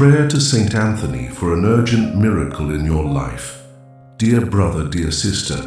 Prayer to Saint Anthony for an urgent miracle in your life. Dear brother, dear sister,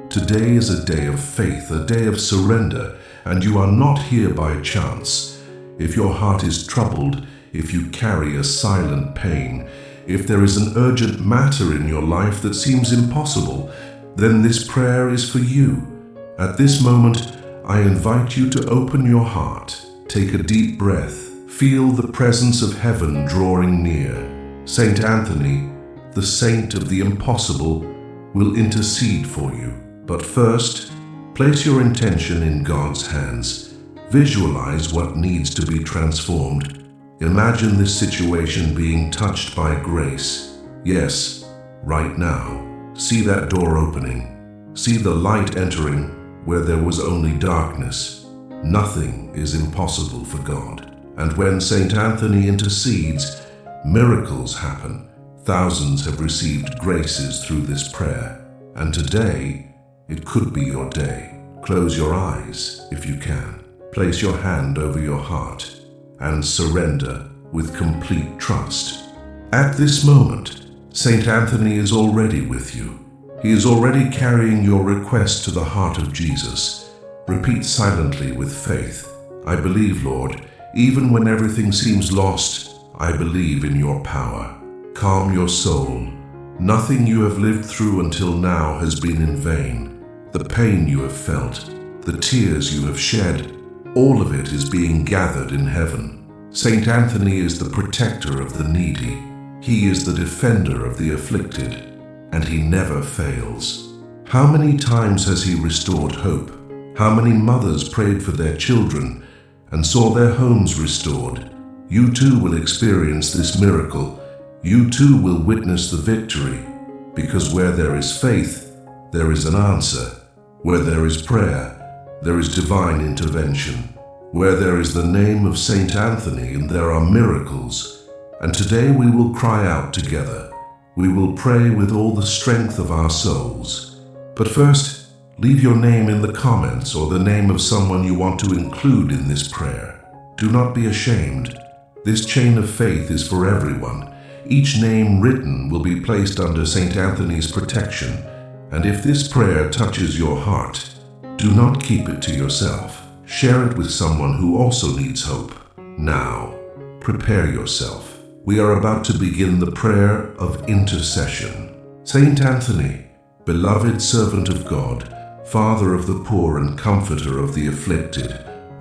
today is a day of faith, a day of surrender, and you are not here by chance. If your heart is troubled, if you carry a silent pain, if there is an urgent matter in your life that seems impossible, then this prayer is for you. At this moment, I invite you to open your heart, take a deep breath, feel the presence of heaven drawing near. Saint Anthony, the saint of the impossible, will intercede for you. But first, place your intention in God's hands. Visualize what needs to be transformed. Imagine this situation being touched by grace. Yes, right now. See that door opening. See the light entering where there was only darkness. Nothing is impossible for God. And when Saint Anthony intercedes, miracles happen. Thousands have received graces through this prayer. And today, it could be your day. Close your eyes if you can. Place your hand over your heart and surrender with complete trust. At this moment, Saint Anthony is already with you. He is already carrying your request to the heart of Jesus. Repeat silently with faith. I believe, Lord, even when everything seems lost, I believe in your power. Calm your soul. Nothing you have lived through until now has been in vain. The pain you have felt, the tears you have shed, all of it is being gathered in heaven. Saint Anthony is the protector of the needy. He is the defender of the afflicted, and he never fails. How many times has he restored hope? How many mothers prayed for their children and saw their homes restored? You too will experience this miracle. You too will witness the victory, because where there is faith, there is an answer. Where there is prayer, there is divine intervention. Where there is the name of Saint Anthony, and there are miracles. And today we will cry out together. We will pray with all the strength of our souls. But first, leave your name in the comments or the name of someone you want to include in this prayer. Do not be ashamed. This chain of faith is for everyone. Each name written will be placed under Saint Anthony's protection. And if this prayer touches your heart, do not keep it to yourself. Share it with someone who also needs hope. Now, prepare yourself. We are about to begin the prayer of intercession. Saint Anthony, beloved servant of God, Father of the poor and comforter of the afflicted,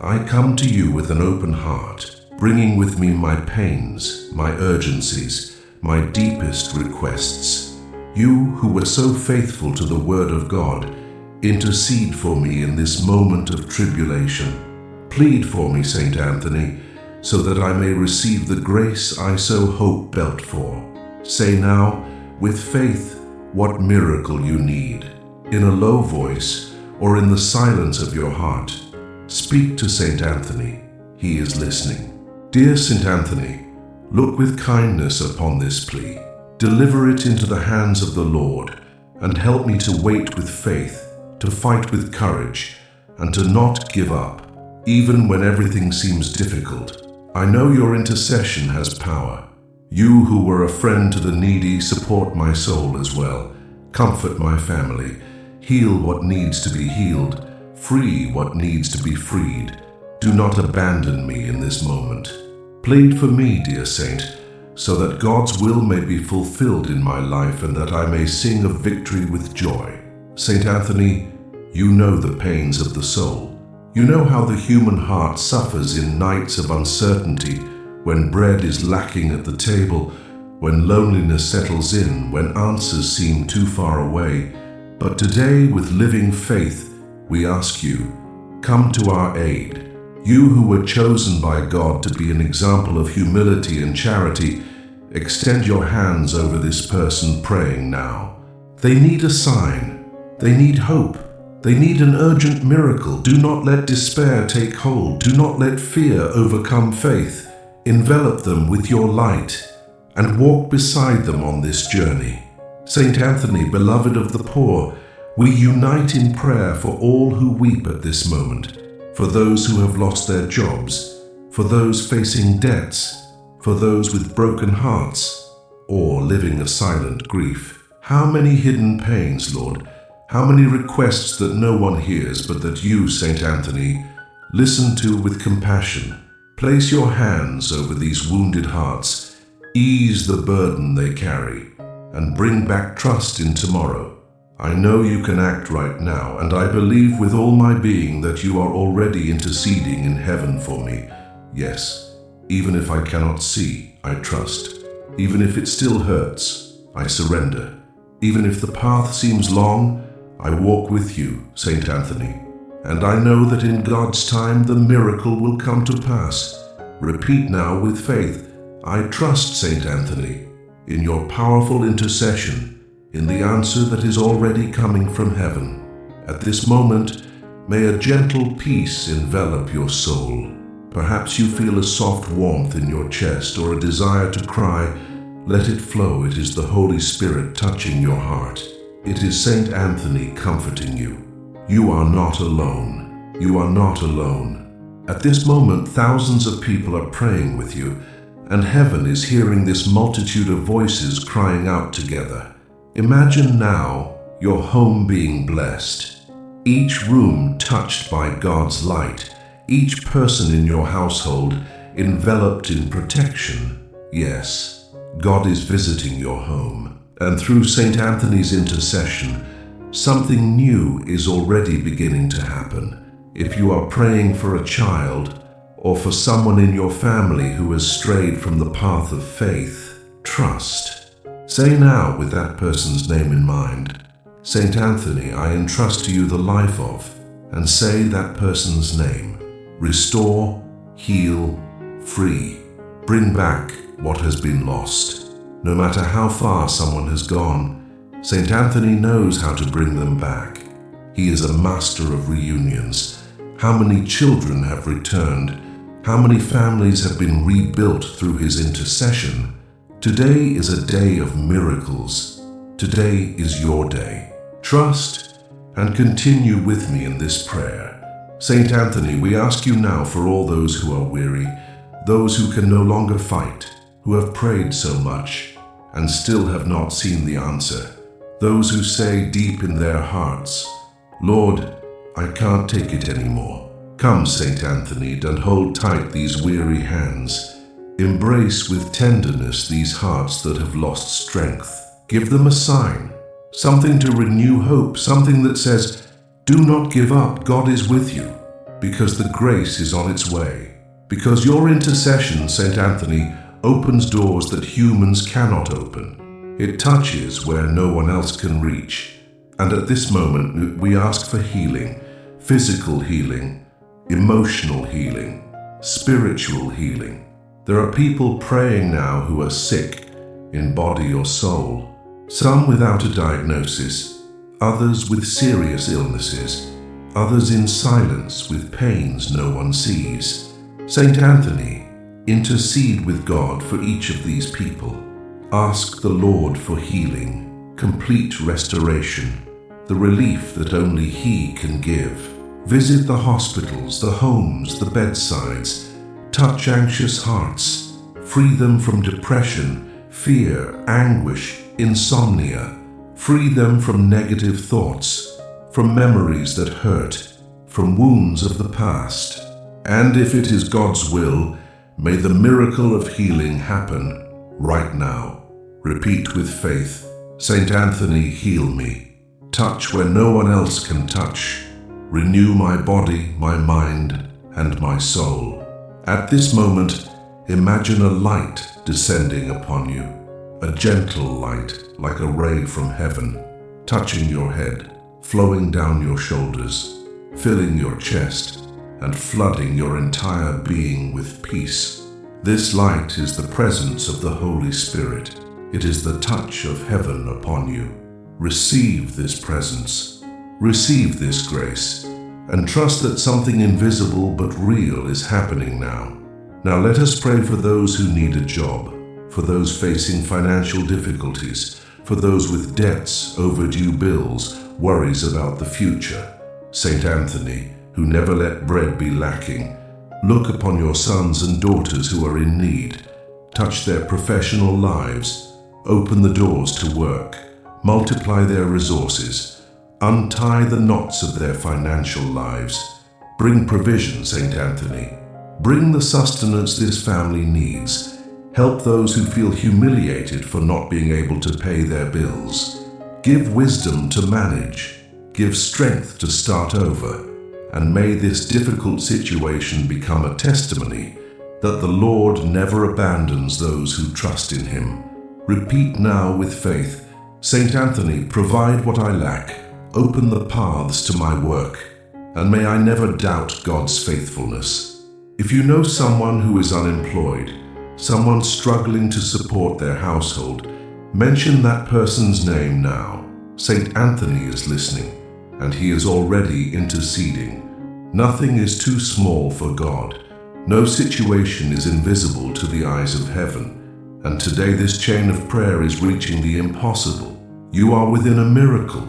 I come to you with an open heart, bringing with me my pains, my urgencies, my deepest requests. You who were so faithful to the word of God, intercede for me in this moment of tribulation. Plead for me, Saint Anthony, so that I may receive the grace I so hope built for. Say now, with faith, what miracle you need. In a low voice or in the silence of your heart, speak to Saint Anthony. He is listening. Dear Saint Anthony, look with kindness upon this plea. Deliver it into the hands of the Lord, and help me to wait with faith, to fight with courage, and to not give up, even when everything seems difficult. I know your intercession has power. You who were a friend to the needy support my soul as well. Comfort my family. Heal what needs to be healed. Free what needs to be freed. Do not abandon me in this moment. Plead for me, dear saint, so that God's will may be fulfilled in my life and that I may sing of victory with joy. Saint Anthony, you know the pains of the soul. You know how the human heart suffers in nights of uncertainty, when bread is lacking at the table, when loneliness settles in, when answers seem too far away. But today, with living faith, we ask you, come to our aid. You who were chosen by God to be an example of humility and charity, extend your hands over this person praying now. They need a sign. They need hope. They need an urgent miracle. Do not let despair take hold. Do not let fear overcome faith. Envelop them with your light and walk beside them on this journey. Saint Anthony, beloved of the poor, we unite in prayer for all who weep at this moment, for those who have lost their jobs, for those facing debts, for those with broken hearts or living a silent grief. How many hidden pains, Lord, how many requests that no one hears but that you, Saint Anthony, listen to with compassion. Place your hands over these wounded hearts, ease the burden they carry, and bring back trust in tomorrow. I know you can act right now, and I believe with all my being that you are already interceding in heaven for me. Yes, even if I cannot see, I trust. Even if it still hurts, I surrender. Even if the path seems long, I walk with you, Saint Anthony. And I know that in God's time the miracle will come to pass. Repeat now with faith, I trust, Saint Anthony, in your powerful intercession, in the answer that is already coming from heaven. At this moment, may a gentle peace envelop your soul. Perhaps you feel a soft warmth in your chest or a desire to cry. Let it flow. It is the Holy Spirit touching your heart. It is Saint Anthony comforting you. You are not alone. You are not alone. At this moment, thousands of people are praying with you, and heaven is hearing this multitude of voices crying out together. Imagine now your home being blessed, each room touched by God's light, each person in your household enveloped in protection. Yes, God is visiting your home, and through Saint Anthony's intercession, something new is already beginning to happen. If you are praying for a child or for someone in your family who has strayed from the path of faith, trust. Say now with that person's name in mind, Saint Anthony, I entrust to you the life of, and say that person's name. Restore, heal, free. Bring back what has been lost. No matter how far someone has gone, Saint Anthony knows how to bring them back. He is a master of reunions. How many children have returned? How many families have been rebuilt through his intercession? Today is a day of miracles. Today is your day. Trust and continue with me in this prayer. Saint Anthony, we ask you now for all those who are weary, those who can no longer fight, who have prayed so much and still have not seen the answer, those who say deep in their hearts, Lord, I can't take it anymore. Come, Saint Anthony, and hold tight these weary hands. Embrace with tenderness these hearts that have lost strength. Give them a sign, something to renew hope, something that says, do not give up, God is with you, because the grace is on its way. Because your intercession, Saint Anthony, opens doors that humans cannot open. It touches where no one else can reach. And at this moment, we ask for healing, physical healing, emotional healing, spiritual healing. There are people praying now who are sick in body or soul, some without a diagnosis, others with serious illnesses, others in silence with pains no one sees. Saint Anthony, intercede with God for each of these people. Ask the Lord for healing, complete restoration, the relief that only He can give. Visit the hospitals, the homes, the bedsides. Touch anxious hearts, free them from depression, fear, anguish, insomnia. Free them from negative thoughts, from memories that hurt, from wounds of the past. And if it is God's will, may the miracle of healing happen right now. Repeat with faith, Saint Anthony, heal me. Touch where no one else can touch. Renew my body, my mind, and my soul. At this moment, imagine a light descending upon you, a gentle light like a ray from heaven, touching your head, flowing down your shoulders, filling your chest, and flooding your entire being with peace. This light is the presence of the Holy Spirit. It is the touch of heaven upon you. Receive this presence, receive this grace, and trust that something invisible but real is happening now. Now let us pray for those who need a job, for those facing financial difficulties, for those with debts, overdue bills, worries about the future. Saint Anthony, who never let bread be lacking, look upon your sons and daughters who are in need. touch their professional lives, open the doors to work, multiply their resources, untie the knots of their financial lives. Bring provision, St. Anthony. Bring the sustenance this family needs. Help those who feel humiliated for not being able to pay their bills. Give wisdom to manage. Give strength to start over. And may this difficult situation become a testimony that the Lord never abandons those who trust in Him. Repeat now with faith, St. Anthony, provide what I lack. Open the paths to my work. And may I never doubt God's faithfulness. If you know someone who is unemployed, someone struggling to support their household, mention that person's name now. St. Anthony is listening, and he is already interceding. Nothing is too small for God. No situation is invisible to the eyes of heaven. And today this chain of prayer is reaching the impossible. You are within a miracle.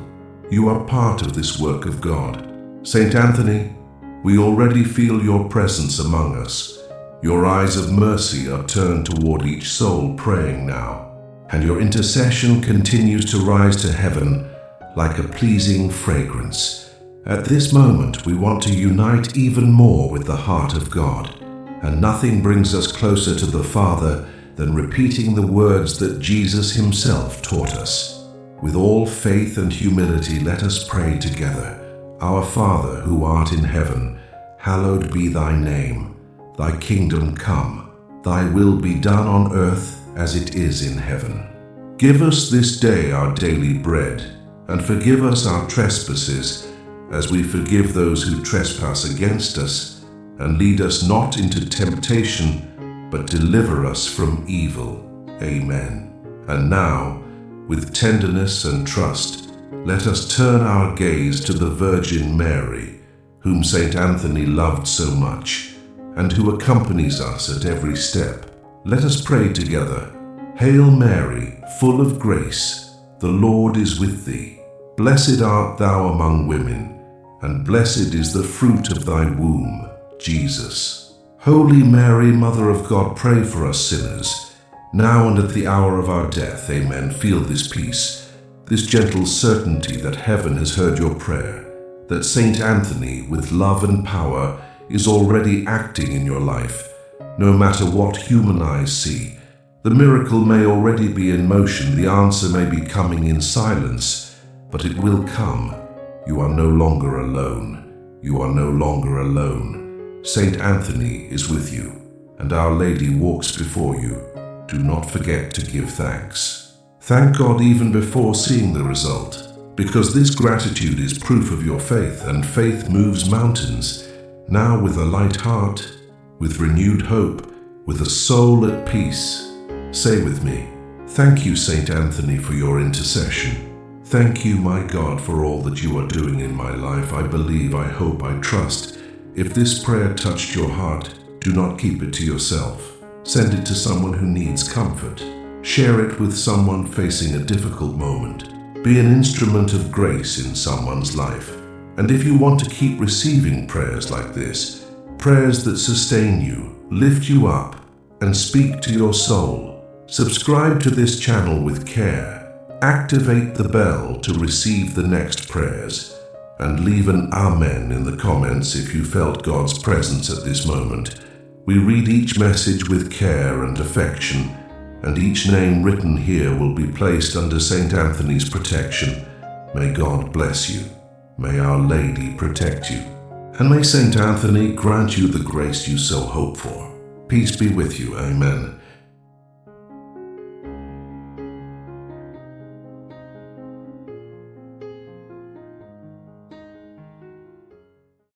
You are part of this work of God. St. Anthony, we already feel your presence among us. Your eyes of mercy are turned toward each soul praying now, and your intercession continues to rise to heaven like a pleasing fragrance. At this moment, we want to unite even more with the heart of God, and nothing brings us closer to the Father than repeating the words that Jesus Himself taught us. With all faith and humility, let us pray together. Our Father, who art in heaven, hallowed be thy name. Thy kingdom come, thy will be done on earth as it is in heaven. Give us this day our daily bread, and forgive us our trespasses, as we forgive those who trespass against us. And lead us not into temptation, but deliver us from evil. Amen. And now, with tenderness and trust, let us turn our gaze to the Virgin Mary, whom St. Anthony loved so much, and who accompanies us at every step. Let us pray together. Hail Mary, full of grace, the Lord is with thee. Blessed art thou among women, and blessed is the fruit of thy womb, Jesus. Holy Mary, Mother of God, pray for us sinners, now and at the hour of our death. Amen. Feel this peace, this gentle certainty that heaven has heard your prayer, that St. Anthony, with love and power, is already acting in your life. No matter what human eyes see, the miracle may already be in motion, the answer may be coming in silence, but it will come. You are no longer alone. You are no longer alone. St. Anthony is with you, and Our Lady walks before you. Do not forget to give thanks. Thank God even before seeing the result, because this gratitude is proof of your faith, and faith moves mountains. Now, with a light heart, with renewed hope, with a soul at peace, say with me, thank you, St. Anthony, for your intercession. Thank you, my God, for all that you are doing in my life. I believe, I hope, I trust. If this prayer touched your heart, do not keep it to yourself. Send it to someone who needs comfort. Share it with someone facing a difficult moment. Be an instrument of grace in someone's life. And if you want to keep receiving prayers like this, prayers that sustain you, lift you up, and speak to your soul, subscribe to this channel with care. Activate the bell to receive the next prayers, and leave an Amen in the comments if you felt God's presence at this moment. We read each message with care and affection, and each name written here will be placed under St. Anthony's protection. May God bless you. May Our Lady protect you. And may St. Anthony grant you the grace you so hope for. Peace be with you. Amen.